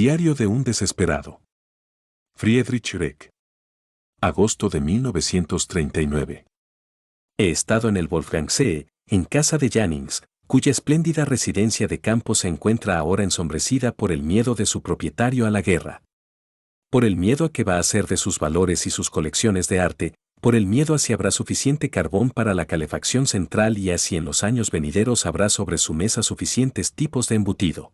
Diario de un desesperado. Friedrich Reck. Agosto de 1939. He estado en el Wolfgangsee, en casa de Jannings, cuya espléndida residencia de campo se encuentra ahora ensombrecida por el miedo de su propietario a la guerra. Por el miedo a qué va a ser de sus valores y sus colecciones de arte, por el miedo a si habrá suficiente carbón para la calefacción central y a si en los años venideros habrá sobre su mesa suficientes tipos de embutido.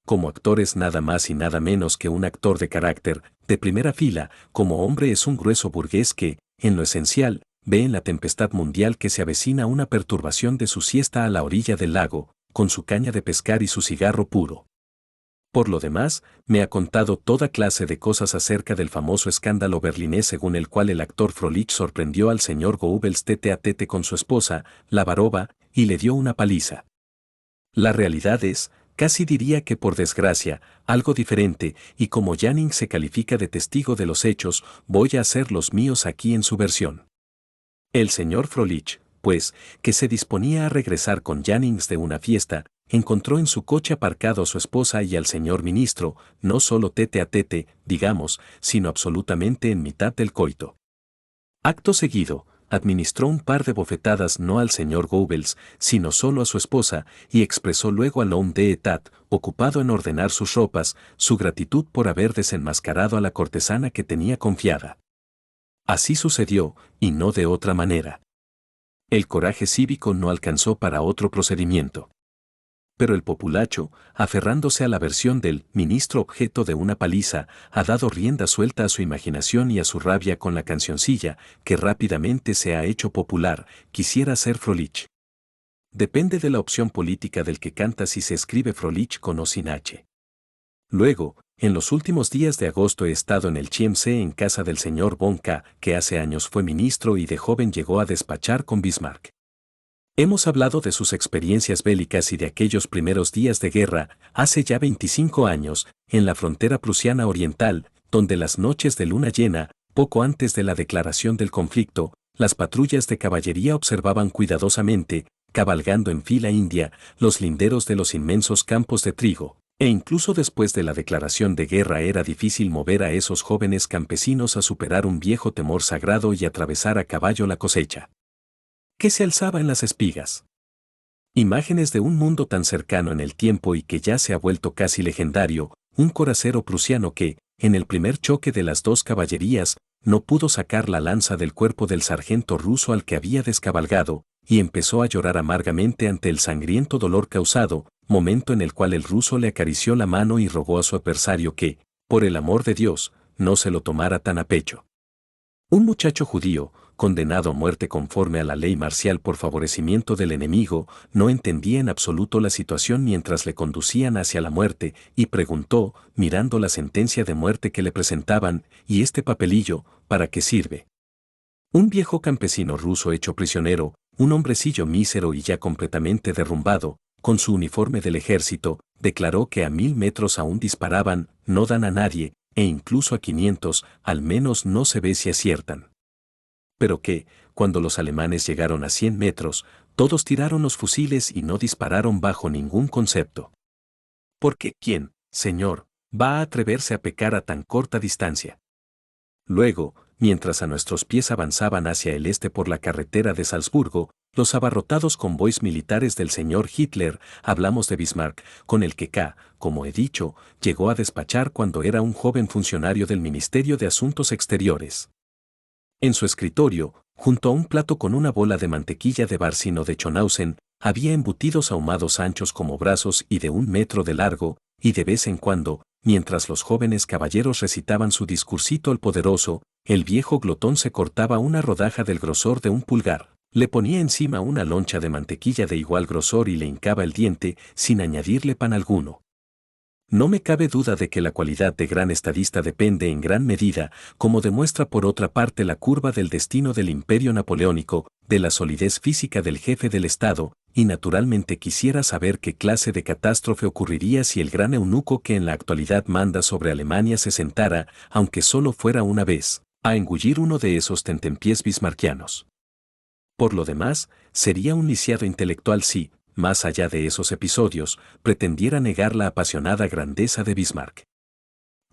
Como actor es nada más y nada menos que un actor de carácter, de primera fila, como hombre es un grueso burgués que, en lo esencial, ve en la tempestad mundial que se avecina una perturbación de su siesta a la orilla del lago, con su caña de pescar y su cigarro puro. Por lo demás, me ha contado toda clase de cosas acerca del famoso escándalo berlinés según el cual el actor Froelich sorprendió al señor Goebbels tete a tete con su esposa, la Baroba, y le dio una paliza. La realidad es, casi diría que por desgracia, algo diferente, y como Jannings se califica de testigo de los hechos, voy a hacer los míos aquí en su versión. El señor Froelich, pues, que se disponía a regresar con Jannings de una fiesta, encontró en su coche aparcado a su esposa y al señor ministro, no solo tete a tete, digamos, sino absolutamente en mitad del coito. Acto seguido, administró un par de bofetadas no al señor Goebbels, sino solo a su esposa, y expresó luego al homme d'état, ocupado en ordenar sus ropas, su gratitud por haber desenmascarado a la cortesana que tenía confiada. Así sucedió, y no de otra manera. El coraje cívico no alcanzó para otro procedimiento. Pero el populacho, aferrándose a la versión del ministro objeto de una paliza, ha dado rienda suelta a su imaginación y a su rabia con la cancioncilla, que rápidamente se ha hecho popular, quisiera ser Froelich. Depende de la opción política del que canta si se escribe Froelich con o sin H. Luego, en los últimos días de agosto he estado en el Chiemsee en casa del señor von K., que hace años fue ministro y de joven llegó a despachar con Bismarck. Hemos hablado de sus experiencias bélicas y de aquellos primeros días de guerra, hace ya 25 años, en la frontera prusiana oriental, donde las noches de luna llena, poco antes de la declaración del conflicto, las patrullas de caballería observaban cuidadosamente, cabalgando en fila india, los linderos de los inmensos campos de trigo, e incluso después de la declaración de guerra era difícil mover a esos jóvenes campesinos a superar un viejo temor sagrado y atravesar a caballo la cosecha que se alzaba en las espigas. Imágenes de un mundo tan cercano en el tiempo y que ya se ha vuelto casi legendario, un corazero prusiano que, en el primer choque de las dos caballerías, no pudo sacar la lanza del cuerpo del sargento ruso al que había descabalgado, y empezó a llorar amargamente ante el sangriento dolor causado, momento en el cual el ruso le acarició la mano y rogó a su adversario que, por el amor de Dios, no se lo tomara tan a pecho. Un muchacho judío, condenado a muerte conforme a la ley marcial por favorecimiento del enemigo, no entendía en absoluto la situación mientras le conducían hacia la muerte, y preguntó, mirando la sentencia de muerte que le presentaban, ¿y este papelillo, para qué sirve? Un viejo campesino ruso hecho prisionero, un hombrecillo mísero y ya completamente derrumbado, con su uniforme del ejército, declaró que a 1000 metros aún disparaban, no dan a nadie, e incluso a 500, al menos no se ve si aciertan. Pero que, cuando los alemanes llegaron a 100 metros, todos tiraron los fusiles y no dispararon bajo ningún concepto. Porque, ¿quién, señor, va a atreverse a pecar a tan corta distancia? Luego, mientras a nuestros pies avanzaban hacia el este por la carretera de Salzburgo, los abarrotados convoys militares del señor Hitler, hablamos de Bismarck, con el que K., como he dicho, llegó a despachar cuando era un joven funcionario del Ministerio de Asuntos Exteriores. En su escritorio, junto a un plato con una bola de mantequilla de barcino de Schonhausen, había embutidos ahumados anchos como brazos y de 1 metro de largo, y de vez en cuando, mientras los jóvenes caballeros recitaban su discursito al poderoso, el viejo glotón se cortaba una rodaja del grosor de un pulgar, le ponía encima una loncha de mantequilla de igual grosor y le hincaba el diente, sin añadirle pan alguno. No me cabe duda de que la cualidad de gran estadista depende en gran medida, como demuestra por otra parte la curva del destino del imperio napoleónico, de la solidez física del jefe del Estado, y naturalmente quisiera saber qué clase de catástrofe ocurriría si el gran eunuco que en la actualidad manda sobre Alemania se sentara, aunque solo fuera una vez, a engullir uno de esos tentempiés bismarckianos. Por lo demás, sería un lisiado intelectual si, más allá de esos episodios, pretendiera negar la apasionada grandeza de Bismarck.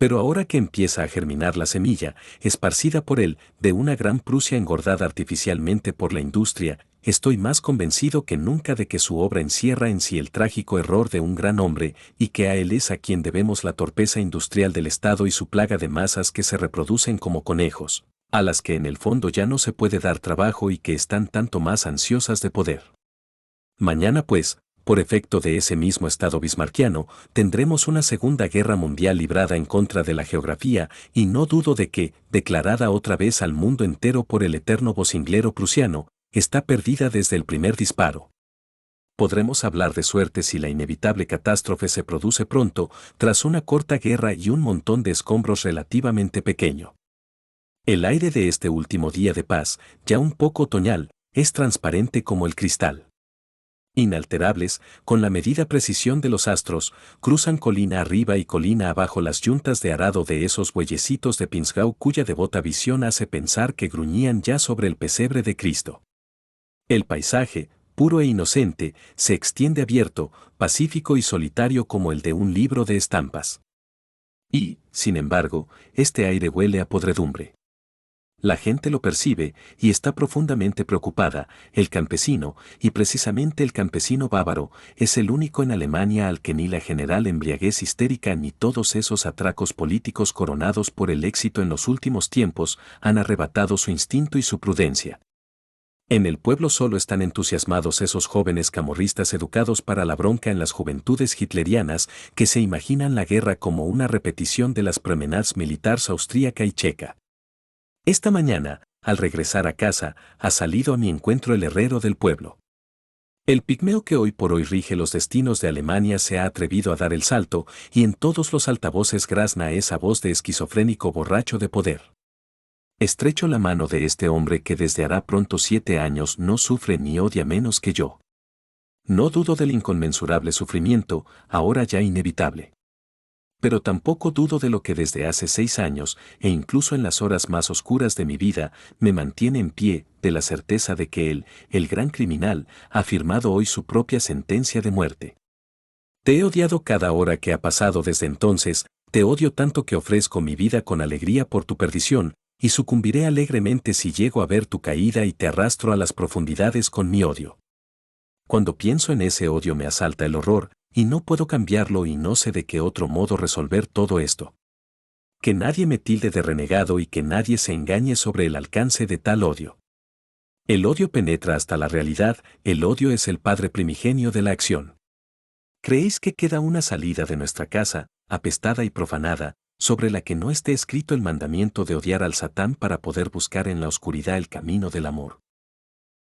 Pero ahora que empieza a germinar la semilla, esparcida por él, de una gran Prusia engordada artificialmente por la industria, estoy más convencido que nunca de que su obra encierra en sí el trágico error de un gran hombre, y que a él es a quien debemos la torpeza industrial del Estado y su plaga de masas que se reproducen como conejos, a las que en el fondo ya no se puede dar trabajo y que están tanto más ansiosas de poder. Mañana pues, por efecto de ese mismo estado bismarckiano, tendremos una segunda guerra mundial librada en contra de la geografía, y no dudo de que, declarada otra vez al mundo entero por el eterno vocinglero prusiano, está perdida desde el primer disparo. Podremos hablar de suerte si la inevitable catástrofe se produce pronto, tras una corta guerra y un montón de escombros relativamente pequeño. El aire de este último día de paz, ya un poco otoñal, es transparente como el cristal. Inalterables, con la medida precisión de los astros, cruzan colina arriba y colina abajo las yuntas de arado de esos bueyecitos de Pinzgau cuya devota visión hace pensar que gruñían ya sobre el pesebre de Cristo. El paisaje, puro e inocente, se extiende abierto, pacífico y solitario como el de un libro de estampas. Y, sin embargo, este aire huele a podredumbre. La gente lo percibe y está profundamente preocupada. El campesino, y precisamente el campesino bávaro, es el único en Alemania al que ni la general embriaguez histérica ni todos esos atracos políticos coronados por el éxito en los últimos tiempos han arrebatado su instinto y su prudencia. En el pueblo solo están entusiasmados esos jóvenes camorristas educados para la bronca en las juventudes hitlerianas que se imaginan la guerra como una repetición de las promenades militares austríaca y checa. Esta mañana, al regresar a casa, ha salido a mi encuentro el herrero del pueblo. El pigmeo que hoy por hoy rige los destinos de Alemania se ha atrevido a dar el salto, y en todos los altavoces grazna esa voz de esquizofrénico borracho de poder. Estrecho la mano de este hombre que desde hará pronto 7 años no sufre ni odia menos que yo. No dudo del inconmensurable sufrimiento, ahora ya inevitable. Pero tampoco dudo de lo que desde hace 6 años, e incluso en las horas más oscuras de mi vida, me mantiene en pie, de la certeza de que él, el gran criminal, ha firmado hoy su propia sentencia de muerte. Te he odiado cada hora que ha pasado desde entonces, te odio tanto que ofrezco mi vida con alegría por tu perdición, y sucumbiré alegremente si llego a ver tu caída y te arrastro a las profundidades con mi odio. Cuando pienso en ese odio me asalta el horror, y no puedo cambiarlo y no sé de qué otro modo resolver todo esto. Que nadie me tilde de renegado y que nadie se engañe sobre el alcance de tal odio. El odio penetra hasta la realidad, el odio es el padre primigenio de la acción. ¿Creéis que queda una salida de nuestra casa, apestada y profanada, sobre la que no esté escrito el mandamiento de odiar al Satán para poder buscar en la oscuridad el camino del amor?